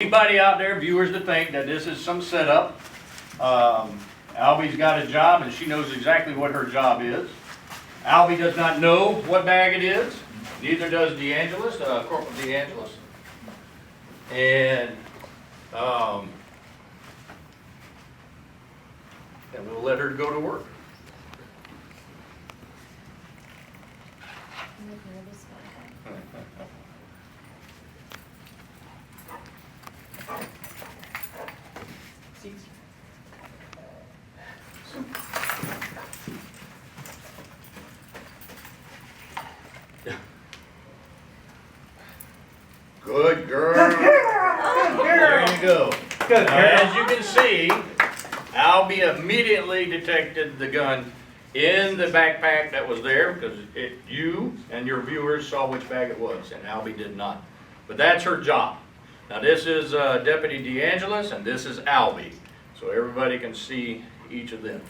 Anybody out there, viewers, that think that this is some setup, Albi's got a job and she knows exactly what her job is. Albi does not know what bag it is, neither does DeAngelis, Corporal DeAngelis. And we'll let her go to work. Good girl. There you go. Good Now, girl. as you can see, Albi immediately detected the gun in the backpack that was there because you and your viewers saw which bag it was, and Albi did not. But that's her job. Now this is Deputy DeAngelis and this is Albi, so everybody can see each of them.